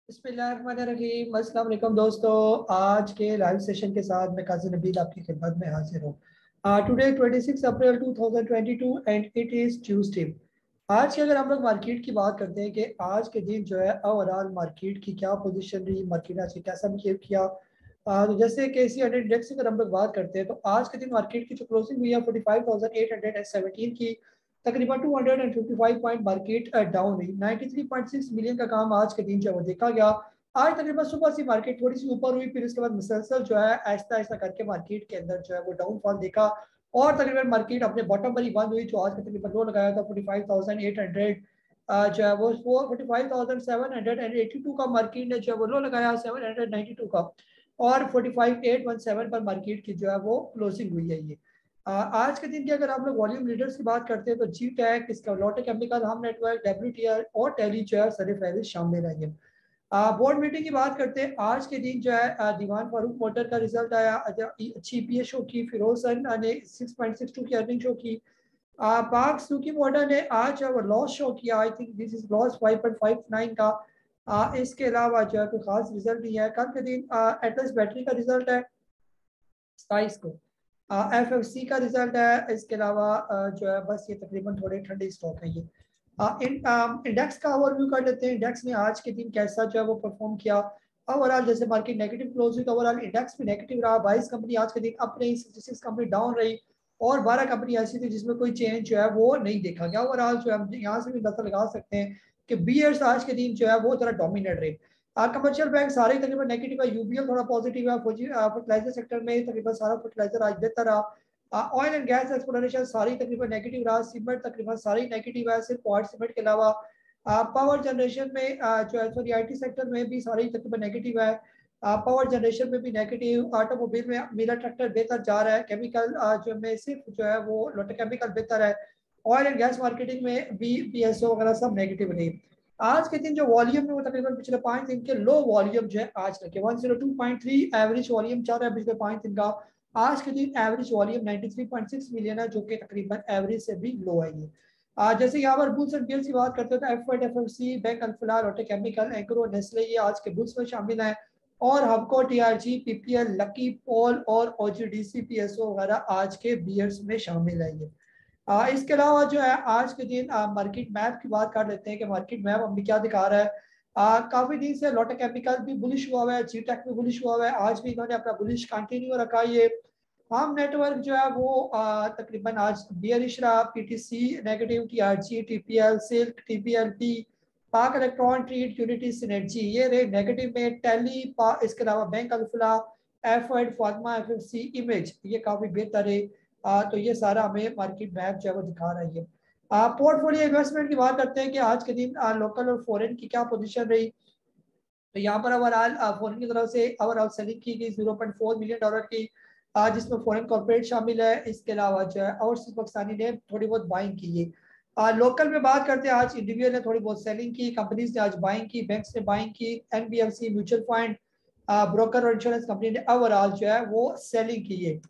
बिस्मिल्लाहिर्रहमानिर्रहीम। अस्सलाम वालेकुम दोस्तों, आज के लाइव सेशन के साथ मैं काजी नबील आपकी खिदमत में हाजिर हूँ। Today 26 April 2022 and it is Tuesday. आज की अगर हम लोग मार्केट की बात करते हैं कि आज के दिन जो है ओवरऑल मार्केट की क्या पोजीशन रही, मार्केट आज कैसा बिहेव किया। तो जैसे के सी हंड्रेड इंडेक्स की अगर हम लोग बात करते हैं तो आज के दिन मार्केट की जो क्लोजिंग हुई है 45,817 की, तकरीबन 255 पॉइंट मार्केट डाउन हुई। 93.6 मिलियन का काम आज के दिन जो है वो देखा गया। आज तकरीबन सुबह से मार्केट थोड़ी सी ऊपर हुई, फिर उसके बाद मुसलसल जो है ऐसा ऐसा करके मार्केट के अंदर जो है वो डाउनफॉल देखा और तकरीबन मार्केट अपने बॉटम पर ही बंद हुई, जो आज का तकरीबन लो लगाया था 45,800 जो है वो 45,782 का मार्केट ने जो है वो लो लगाया 792 का, और 45,817 पर मार्केट की जो है वो क्लोजिंग हुई है। ये आज के दिन की अगर आप लोग वॉल्यूम लीडर्स की बात करते हैं तो जी टैक, इसका लोटे केमिकल, हम नेटवर्क, डब्ल्यूटीआर और टेली जो है सर फहरिस्त शामिल रहेंगे। बोर्ड मीटिंग की बात करते हैं, आज के दिन जो है दीवान फारूक मोटर का रिजल्ट आया, अच्छी पीएस शो की, फिरोजन ने 6.62 की अर्निंग शो की। पाक सुकी मॉडल ने आज वो लॉस शो किया, I think this is loss 5.59 का। इसके अलावा जो है कोई खास रिजल्ट नहीं है। कल के दिन एटलस बैटरी का रिजल्ट है 27 को, एफ एफ सी का रिजल्ट है। इसके अलावा जो है बस ये तकरीबन थोड़े ठंडे स्टॉक है ये। इंडेक्स का ओवरव्यू कर लेते हैं, इंडेक्स ने आज के दिन कैसा जो है वो परफॉर्म किया। ओवरऑल जैसे मार्केट नेगेटिव क्लोज हुई तो ओवरऑल इंडेक्स भी नेगेटिव रहा। 22 कंपनी आज के दिन अप रही, 66 कंपनी डाउन रही और 12 कंपनी ऐसी थी जिसमें कोई चेंज जो है वो नहीं देखा गया। ओवरऑल जो है हम यहाँ से भी अंदाजा लगा सकते हैं कि बीयर्स आज के दिन जो है वो जरा डोमिनेट रहे। कमर्शियल बैंक सारे तकरीबन नेगेटिव है, यूबीएल थोड़ा पॉजिटिव है, फर्टिलाइजर सेक्टर में तकरीबन सारा फर्टिलाइजर आज बेहतर रहा। ऑयल एंड गैस एक्सप्लोरेशन सारी तकरीबन नेगेटिव रहा। सीमेंट तकरीबन सारी नेगेटिव है, सिर्फ पॉइंट सीमेंट के अलावा। पावर जनरेशन में जो है सॉरी आईटी सेक्टर में भी सारी तकरीबन नेगेटिव है। पावर जनरेशन में भी नेगेटिव, ऑटोमोबाइल में मेरा ट्रैक्टर बेहतर जा रहा है, केमिकल जो में सिर्फ जो है वो लोटे केमिकल बेहतर है। ऑयल एंड गैस मार्केटिंग में भी पीएसओ वगैरह सब नेगेटिव रही। आज के दिन जो वॉल्यूम है वो तकरीबन पिछले 5 दिन के लो वॉल्यूम जो है आज रखे 102.3 एवरेज वॉल्यूम चल रहा है पिछले 5 दिन का। आज के दिन एवरेज वॉल्यूम 93.6 मिलियन है, जो कि तकरीबन एवरेज से भी लो है ये। जैसे यहाँ पर बुल्स एंड बेल्स की बात करते हैं तो F F F C, bank Alfalah, Lotte chemical, agro, Nestle ये आज के बुल्स में शामिल है। और हमको टीआरजी, पीपीएल, लकी, पोल और ओजीडीसी, पीएसओ वगैरह आज के बियर्स में शामिल है ये। इसके अलावा जो है आज के दिन मार्केट मैप की बात कर लेते हैं कि मार्केट मैप हमें क्या दिखा रहा है। काफी दिन से लोटे केमिकल भी बुलिश हुआ है, जीटेक भी बुलिश हुआ है, आज भी इन्होंने अपना बुलिश कंटिन्यू रखा है ये। हम नेटवर्क जो है वो तकरीबन आज बियरिश रहा, PTC negative, TRG, TPL, Silk, TPLP, Pak Elektron, treat, unity, synergy ये रहे नेगेटिव में। टेली, इसके अलावा बैंक अल्फला, एफर्ड, फातिमा, एफएफसी, इमेज ये काफी बेहतर है। तो ये सारा हमें मार्केट मैप जो है वो दिखा रहा है। पोर्टफोलियो इन्वेस्टमेंट की बात करते हैं कि आज के दिन लोकल और फॉरेन की क्या पोजीशन रही। तो यहाँ पर ओवरऑल फॉरेन की तरफ से ओवरऑल सेलिंग की गई 0.4 मिलियन डॉलर की, जिसमें फॉरेन कॉर्पोरेट शामिल है। इसके अलावा जो है ओवरसीज पाकिस्तानी ने थोड़ी बहुत बाइंग की है। लोकल में बात करते हैं, आज इंडिविजुअल ने थोड़ी बहुत सेलिंग की, कंपनीज ने आज बाइंग की, बैंक्स ने बाइंग की, एनबीएफसी, म्यूचुअल फंड, ब्रोकर और इंश्योरेंस कंपनी ने ओवरऑल जो है वो सेलिंग की है।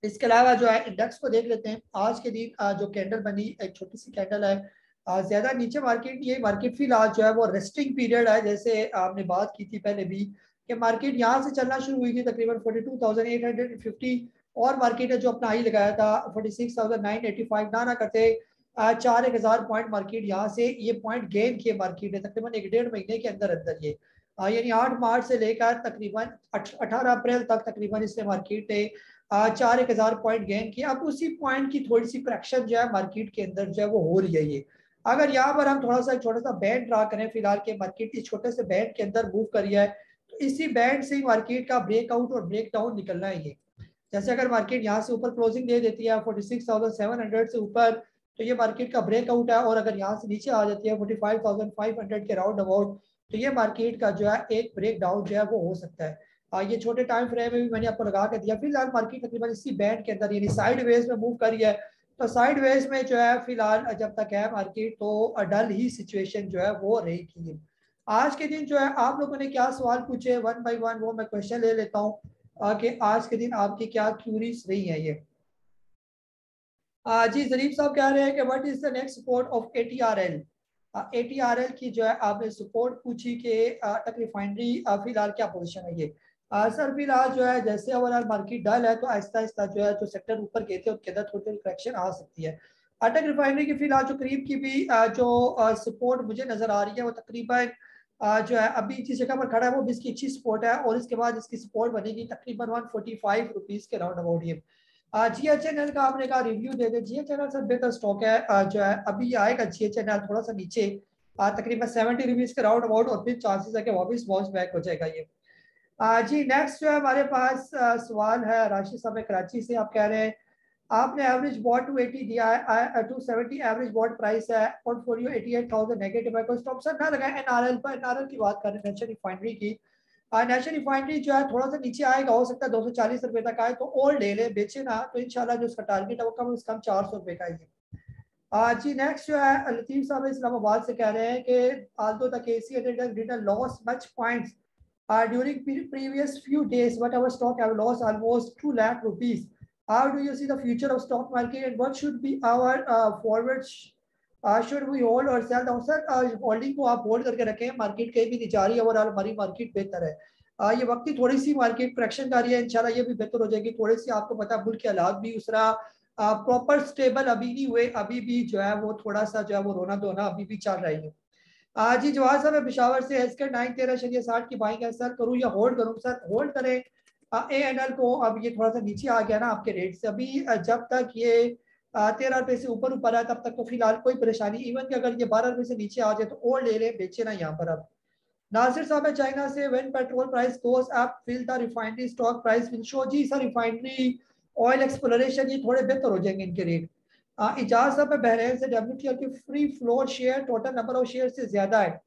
इसके अलावा जो है इंडेक्स को देख लेते हैं। आज के दिन जो कैंडल बनी, एक छोटी सी कैंडल है, ज्यादा नीचे मार्केट, ये मार्केट फिलहाल जो है वो रेस्टिंग पीरियड है। जैसे आपने बात की थी पहले भी कि मार्केट यहाँ से चलना शुरू हुई थी तकरीबन 42,850 और मार्केट ने जो अपना हाई लगाया था 46,985 ना करते 4,000 पॉइंट मार्केट यहाँ से ये पॉइंट गेन किए मार्केट ने तकरीबन 1.5 महीने के अंदर अंदर ये, यानी 8 मार्च से लेकर तकरीबन 18 अप्रैल तक तकरीबन इसने मार्केट ने 4,000 पॉइंट गेन किया। अब उसी पॉइंट की थोड़ी सी करैक्शन जो है मार्केट के अंदर जो है वो हो रही है ये। अगर यहाँ पर हम थोड़ा सा छोटा सा बैंड ड्रा करें, फिलहाल के मार्केट इस छोटे से बैंड के अंदर मूव कर रही है, तो इसी बैंड से ही मार्केट का ब्रेकआउट और ब्रेक डाउन निकलना है ये। जैसे अगर मार्केट यहाँ से ऊपर क्लोजिंग दे देती है 46,700 से ऊपर, तो ये मार्केट का ब्रेकआउट है। और अगर यहाँ से नीचे आ जाती है 45,500 के राउंड अबाउट, तो ये मार्केट का जो है एक ब्रेक डाउन जो है वो हो सकता है। ये छोटे टाइम फ्रेम में भी मैंने आपको लगा के दिया। फिलहाल मार्केट तकरीबन इसी बैंड के अंदर यानी साइड वेज में मूव करी है, तो साइड वेज में जो है फिलहाल जब तक है मार्केट तो डल ही सिचुएशन जो है वो रहेगी। आज के दिन जो है आप लोगों ने क्या सवाल पूछे, वन बाय वन वो मैं क्वेश्चन ले लेता हूँ कि आज के दिन आपकी क्या क्यूरीज रही है ये। जी जरीफ साहब कह रहे हैं कि what is the next support of ATRL. ATRL की जो है आपने सपोर्ट पूछी कि अटक रिफाइनरी फिलहाल क्या पोजीशन है ये। सर फिलहाल जो है जैसे ओवरऑल मार्केट डल है तो आहिस्ता आहिस्ता जो है जो सेक्टर ऊपर गए थे उनके अंदर थोड़ी थोड़ी करेक्शन आ सकती है। अटक रिफाइनरी की फिलहाल जो करीब की भी जो सपोर्ट मुझे नजर आ रही है वो तकरीबन जो है अभी जिस जगह पर खड़ा है वो भी इसकी अच्छी सपोर्ट है और इसके बाद इसकी सपोर्ट बनेगी तकरीबन 145 रुपीज के राउंड अबाउट ये। GHNL का आपने कहा रिव्यू दे दे। GHNL सर बेहतर स्टॉक है जो है अभी ये आएगा GHNL थोड़ा सा नीचे तकरीबन 70 रुपीज के राउंड अबाउट और फिर चांसेस है कि वापस बाउंस बैक हो जाएगा ये। जी नेक्स्ट जो है हमारे पास सवाल है राशिद साहब कराची से। आप कह रहे हैं आपने एवरेज बॉट 280 दिया है 270 एवरेज बॉट प्राइस है पोर्टफोलियो 88,000 नेगेटिव है। कोई स्टॉप सर ना लगाए एनआरएल पर। एनआरएल की बात कर रहे हैं नेशनल रिफाइनरी की। नेशनल रिफाइनरी जो है थोड़ा सा नीचे आएगा हो सकता है 240 रुपए तक आए तो और ले ले बेचे ना तो इंशाल्लाह जो उसका टारगेट है वो कम से कम 400 रुपए का ही है। जी नेक्स्ट जो है लतीफ साहब इस्लामाबाद से कह रहे हैं कि although the KCA didn't lose much points during previous few days but our stock have lost almost 2 lakh rupees. How do you see the future of stock market and what should be our forward should we hold or sell down? Sir holding को आप hold करके रखें। Market कहीं भी नहीं जा रही है ओवरऑल हमारी मार्केट बेहतर है। ये वक्ती थोड़ी सी मार्केट करेक्शन कर रही है इंशाल्लाह ये भी बेहतर हो जाएगी। थोड़ी सी आपको पता है मुल्क के हालात भी उस तरह प्रॉपर स्टेबल अभी नहीं हुए। अभी भी जो है वो थोड़ा सा जो है वो रोना धोना अभी भी चल रही है। जी जवाब साहब पिशावर से एसके 913.60 की बाइंग है सर करूँ या होल्ड करूँ? सर होल्ड करें ANL को। अब ये थोड़ा सा नीचे आ गया ना आपके रेट से अभी जब तक ये 13 रुपए से ऊपर ऊपर है तब तक तो फिलहाल कोई परेशानी। इवन कि अगर ये 12 रुपए से नीचे आ जाए तो और ले ले बेचे ना यहाँ पर। अब नासिर साहब है चाइना से when petrol price goes up will the refinery stock price will show. जी सर रिफाइनरी ऑयल एक्सप्लोरेशन ये थोड़े बेहतर हो जाएंगे इनके रेट। इजाज साहब है बहरेन से WTL की free float share total number of share से ज्यादा है।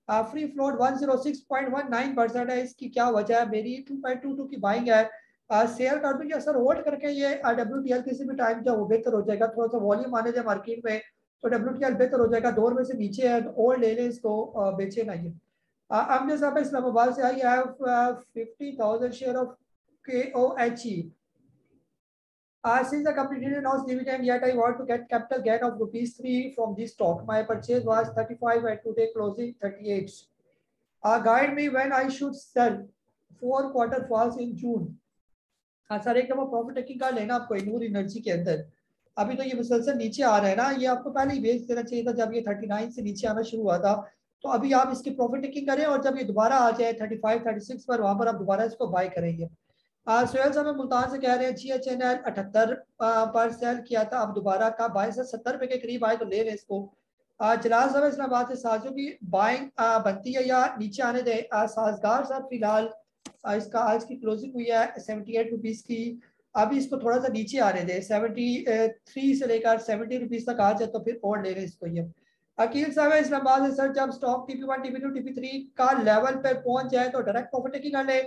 फ्री फ्लोट 106.19% है। इसकी क्या वजह है? मेरी 2.22 की बाइंग है। सेल कर दूं या सर होल्ड करके ये WTL किसी भी टाइम जब वो बेहतर हो जाएगा थोड़ा सा वॉल्यूम आने जाए मार्केट में तो WTL बेहतर हो जाएगा। 2 रुपए से नीचे है तो और ले लें इसको बेचे ना ये। अमजद साहब इस्लामाबाद से I have 50,000 share of KOHE। Since the company didn't announce dividend yet, I want to get capital gain of rupees 3 from this stock. My purchase was 35 and today closing 38. Guide me when I should sell. 4 quarter falls in June. हाँ sir एक दफा profit taking का लेना आपको नूर energy के अंदर। अभी तो ये मुसलसल नीचे आ रहा है ना ये आपको पहले ही बेच देना चाहिए था जब ये 39 से नीचे आना शुरू हुआ था। तो अभी आप इसकी प्रॉफिट टेकिंग करें और जब ये दोबारा आ जाए 35 36 पर वहां पर आप दोबारा इसको बाय करेंगे। सोहेल साहब मुल्तान से कह रहे हैं GHNL 78 पर सेल किया था अब दोबारा का बाय से 70 रुपए के करीब आए तो ले लें इसको। जलाल साहब इस्लामाबाद से साजों की बाइंग बनती है या नीचे आने दें? साजगार साहब फिलहाल इसका आज की क्लोजिंग हुई है 78 रुपीज की। अभी इसको थोड़ा सा नीचे आने दें 73 से लेकर 70 रुपीज तक आ जाए तो फिर और ले लें इसको ये। अकील साहब इस्लामाबाद से सर जब स्टॉक TP1 TP2 TP3 का लेवल पर पहुंच जाए तो डायरेक्ट प्रॉफिट टेकिंग कर ले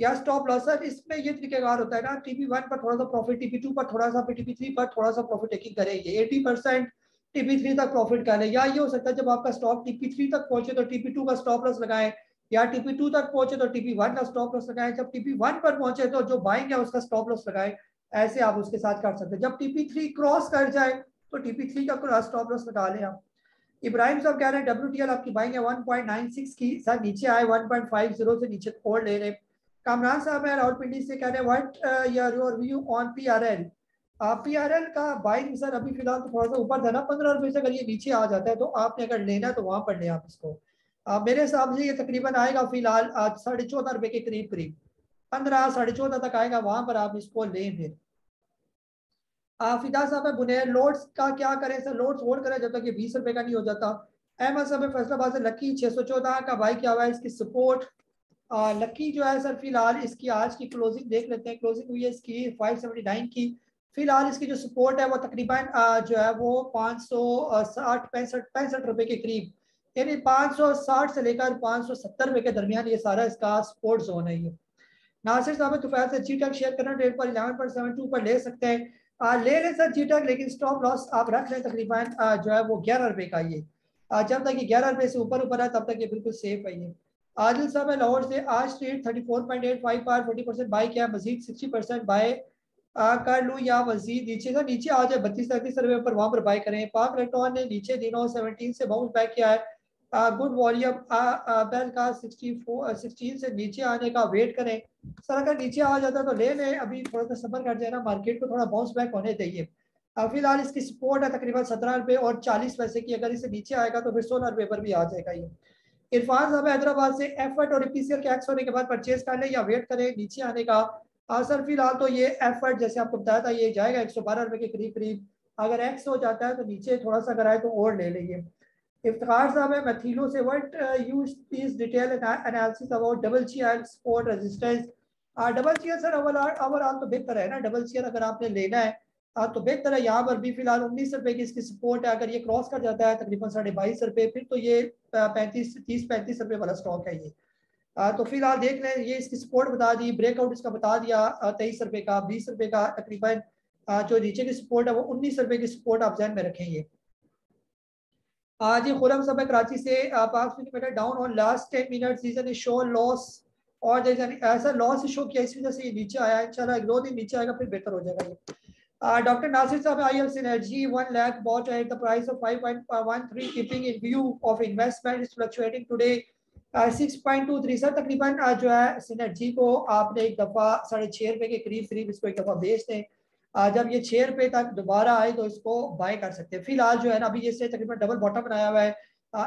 या स्टॉप लॉस? सर इसमें ये तरीकेकार होता है ना TP1 पर थोड़ा सा प्रॉफिट TP2 पर थोड़ा सा TP3 पर थोड़ा सा प्रॉफिट टेकिंग करेंगे 80% TP3 तक प्रॉफिट कर ले। या ये हो सकता है जब आपका स्टॉक TP3 तक पहुंचे तो TP2 का स्टॉप लॉस लगाएं या TP2 तक पहुंचे तो TP1 का स्टॉप लॉस लगाएं। जब TP1 पर पहुंचे तो जो बाइंग है उसका स्टॉप लॉस लगाएं। ऐसे आप उसके साथ कर सकते हैं। जब TP3 क्रॉस कर जाए तो TP3 का स्टॉप लॉस लगा लें आप। इब्राहिम साहब कह रहे हैं WTL आपकी बाइंग है 1.96 की सर नीचे आए 1.50 से नीचे और ले रहे। कामरान साहब है रावलपिंडी से कह रहे हैं what your view on PRL? PRL का बाइंग सर अभी फिलहाल तो थोड़ा सा ऊपर था ना 15 रुपए से अगर ये नीचे आ जाता है तो आपने अगर लेना है तो वहां पर लें आप इसको। मेरे हिसाब से ये तकरीबन आएगा फिलहाल 14.5 रुपए के करीब करीब 15 14.5 तक आएगा वहां पर आप इसको लें। फिर फिदा साहब है बुनेर लोड्स का क्या करें? सर लोड्स होल्ड करें जब तक ये 20 रुपए का नहीं हो जाता। अहमद साहब फैसलाबाद से लकी 614 का बाई क्या हुआ है इसकी सपोर्ट। लकी जो है सर फिलहाल इसकी आज की क्लोजिंग देख लेते हैं। क्लोजिंग हुई है इसकी 579 की। फिलहाल इसकी जो सपोर्ट है वो तकरीबन जो है वो 560 65 रुपए के करीब यानी 560 से लेकर 570 रुपए के दरमियान ये सारा इसका सपोर्ट जोन है ये। नासिर साहब दोपहर से जीटेक शेयर करना रेट पर 11.72 पर ले सकते हैं। ले लें सर जीटेक लेकिन स्टॉप लॉस आप रख लें तकरीबन जो है वो 11 रुपए का ये। जब तक ये 11 रुपए से ऊपर ऊपर है तब तक ये बिल्कुल सेफ है ये। आदिल साहब है लाहौर से आज ट्रेड 34.85 पर 40% बाय किया मजीद 60% बाय कर लूँ या मजीद नीचे का नीचे आ जाए 32-33 रुपए पर, वहां पर बाय करें। पाक इलेक्ट्रॉन ने नीचे दिनों 17 से बाउंस बैक किया है। गुड वॉल्यूम बेल का 16 से नीचे आने का वेट करें। सर अगर नीचे आ जाता है तो ले लें, अभी थोड़ा सा सबर कर जाए ना, मार्केट को थोड़ा बाउंस बैक होने चाहिए। फिलहाल इसकी सपोर्ट है तकरीबन 17 रुपए और 40 पैसे की, अगर इसे नीचे आएगा तो फिर 16 रुपए पर भी आ जाएगा ये। इरफान साहब हैदराबाद से एफर्ट और ईपीसीएल के एक्स होने के बाद परचेज कर लें या वेट करें नीचे आने का। सर फिलहाल तो ये एफर्ट जैसे आपको बताया था ये जाएगा 112 रुपए के करीब करीब, अगर एक्स हो जाता है तो नीचे थोड़ा सा कराए तो और ले लेंगे। इफ्तार साहब है मैथिलो से, what use this detail analysis about double cheer support resistance. Double cheer sir overall तो बेहतर है ना, डबल चीयर अगर आपने लेना है तो बेहतर है। यहाँ पर भी फिलहाल 19 रुपए की इसकी सपोर्ट है, अगर ये क्रॉस कर जाता है तकरीबन 22.5 रुपए फिर तो ये 35 रुपए वाला स्टॉक है ये। तो फिलहाल देख लें, ये इसकी सपोर्ट बता दी, ब्रेकआउट इसका बता दिया 23 रुपए का, 20 रुपए का तकरीबन। जो नीचे की सपोर्ट है वो 19 रुपए की सपोर्ट आप ध्यान में रखेंगे। जी खुरम साहब कराची से, down on last 10 minute season is show loss और ऐसा लॉस शो किया इस वजह से ये नीचे आया है। इंशाल्लाह एक दो दिन नीचे आएगा फिर बेहतर हो जाएगा ये। डॉक्टर नासिर साहब, I L synergy 1 lakh bought at the price of 5.13 keeping in view of investment is fluctuating today 6.23 sir. तकरीबन जो है सिनर्जी को आपने एक दफ़ा 6.5 रुपए के करीब करीब इसको एक दफ़ा बेच दें, जब ये 6 रुपए तक दोबारा आए तो इसको बाय कर सकते हैं। फिलहाल जो है ना अभी ये तकरीबन डबल बॉटम बनाया हुआ है,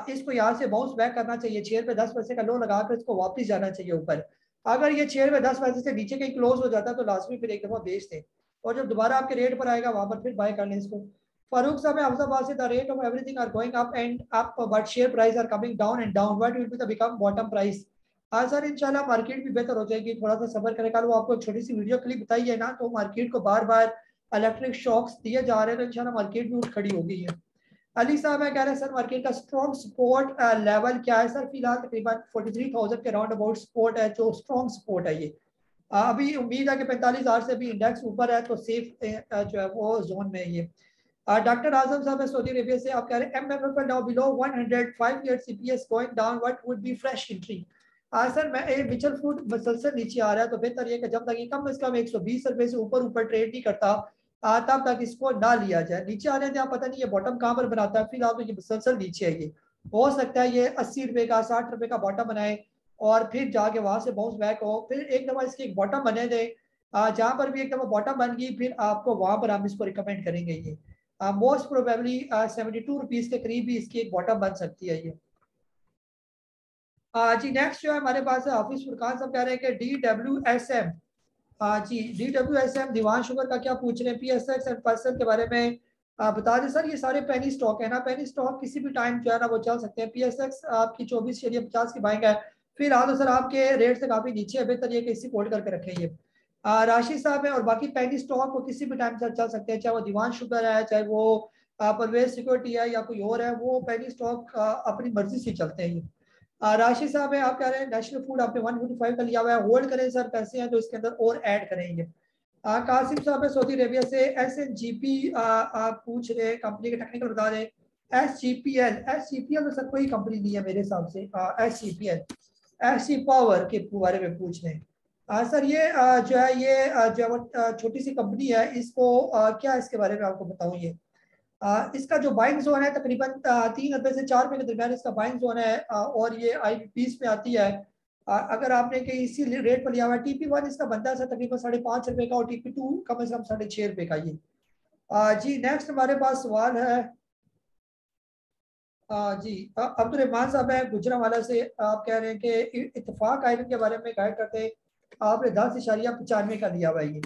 इसको यहाँ से बाउंस बैक करना चाहिए। 6 रुपए 10 पैसे का लो लगाकर इसको वापस जाना चाहिए ऊपर। अगर ये 6 रुपए 10 पैसे से नीचे कहीं क्लोज हो जाता है तो लाजमी फिर एक दफ़ा बेच दें, और जब दोबारा आपके रेट पर आएगा वहां पर फिर बाय कर लें इसको। फारूक साहब अहमदाबाद से, the rate of everything are going up and up but share price are coming down and down, what will be the become bottom price. हाँ सर इंशाल्लाह मार्केट भी बेहतर हो जाएगी, थोड़ा सा सबर करें। कल वो आपको एक छोटी सी वीडियो क्लिप बताई है ना, तो मार्केट को बार बार इलेक्ट्रिक शॉक्स दिए जा रहे हैं तो इंशाल्लाह मार्केट भी उठ खड़ी हो गई है। अली साहब है कह रहे हैं सर मार्केट का स्ट्रॉन्ग सपोर्ट लेवल क्या है। सर फिलहाल तकरीबन 43,000 के राउंड अबाउट सपोर्ट है, जो स्ट्रॉन्ग सपोर्ट है ये। अभी उम्मीद है कि 45,000 से भी इंडेक्स ऊपर है तो सेफ जो है वो जोन में है ये। डॉक्टर आजम साहब है सऊदी अरेबिया से, आप कह रहे हैं MFL now below 105 year CPS going down, what would be fresh entry. Sir मैं म्यूचुअल फंड मसलसल नीचे आ रहा है तो बेहतर ये कि जब तक ये कम से कम 120 रुपए से ऊपर ऊपर ट्रेड नहीं करता तब तक इसको ना लिया जाए। नीचे आने से आप पता नहीं ये बॉटम कहाँ पर बनाता है, फिलहाल तो ये मसलसल नीचे है ये। हो सकता है ये 80 रुपए का 60 रुपए का बॉटम बनाए और फिर जाके वहां से बाउंस बैक हो, फिर एक दफा इसकी एक बॉटम बने दे। जहां पर भी एक दफा बॉटम बन गई फिर आपको वहां पर हम इसको रिकमेंड करेंगे ये। मोस्ट प्रोबेबली 72 रुपीज के करीब भी इसकी एक बॉटम बन सकती है ये। जी नेक्स्ट जो है हमारे पास है हाफिज फुरकान साहब, कह रहे हैं कि DWSM। जी DWSM दीवान शुगर का क्या पूछ रहे हैं, PSX एंड पर्सन के बारे में बता दें। सर ये सारे पेनी स्टॉक है ना, पेनी स्टॉक किसी भी टाइम जो है ना वो चल सकते हैं। PSX आपकी 24.50 की बाइंग है, फिलहाल तो सर आपके रेट से काफी नीचे है, बेहतर ये कि इसी होल्ड करके रखें ये। राशि साहब है, और बाकी पेनी स्टॉक को किसी भी टाइम चल सकते हैं, चाहे वो दीवान शुगर है, चाहे वो परवेज सिक्योरिटी है या कोई और है, वो पेनी स्टॉक अपनी मर्जी से चलते हैं ये। राशि साहब है, आप कह रहे हैं नेशनल फूड आपने 155 का लिया हुआ है, होल्ड करें सर, पैसे हैं तो इसके अंदर और ऐड करेंगे। कासिम साहब है सऊदी अरेबिया से, SNGP आप पूछ रहे हैं, कंपनी के टेक्निकल बता दें। SGPL तो सर कोई कंपनी नहीं है मेरे हिसाब से। SGPL SG पावर के बारे में पूछ रहे हैं। सर ये जो है ये जो छोटी सी कंपनी है, इसको क्या इसके बारे में आपको बताऊं ये। इसका जो बाइंग जोन है तकरीबन 3 रुपए से 4 रुपए के दरमियान इसका बाइंग जोन है, और ये IPs में आती है। अगर आपने कहीं इसी रेट पर लिया हुआ है, TP1 इसका बनता है तकरीबन 5.5 रुपए का, और TP2 कम से कम 6.5 रुपए का ये। जी नेक्स्ट हमारे पास सवाल है जी अब्दुल रहमान साहब है गुजरांवाला से, आप कह रहे हैं कि इत्तेफाक आयरन के बारे में गाइड करते हैं, आपने 10.95 का लिया हुआ है ये।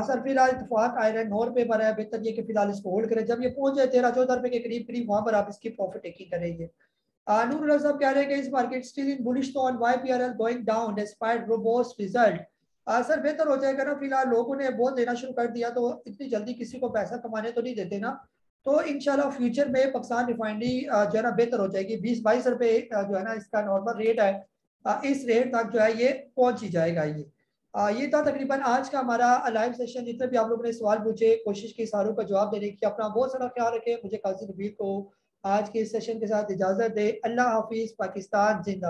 सर फिलहाल इत्तेफाक आयरन 9 रुपए पर है, बेहतर ये कि फिलहाल इसको होल्ड करें, जब ये पहुंच जाए 13-14 रुपए के करीब करीब वहां पर आप इसकी प्रॉफिट टेकिंग करेंगे। नूरुल्लाह साहब कह रहे हैं कि इस market still in bullish tone, why PRL going down despite robust result. Sir बेहतर हो जाएगा ना, फिलहाल लोगों ने बहुत देना शुरू कर दिया तो इतनी जल्दी किसी को पैसा कमाने तो नहीं देते ना, तो इंशाल्लाह फ्यूचर में पाकिस्तान रिफाइनरी जो है ना बेहतर हो जाएगी। 20-22 रुपए जो है ना इसका नॉर्मल रेट है, इस रेट तक जो है ये पहुंच ही जाएगा ये। ये था तकरीबन आज का हमारा लाइव सेशन। जितने भी आप लोगों ने सवाल पूछे कोशिश की सारों का जवाब देने की। अपना बहुत सारा ख्याल रखें, मुझे काजी नबील को आज के इस सेशन के साथ इजाजत दे। अल्लाह हाफिज, पाकिस्तान जिंदा।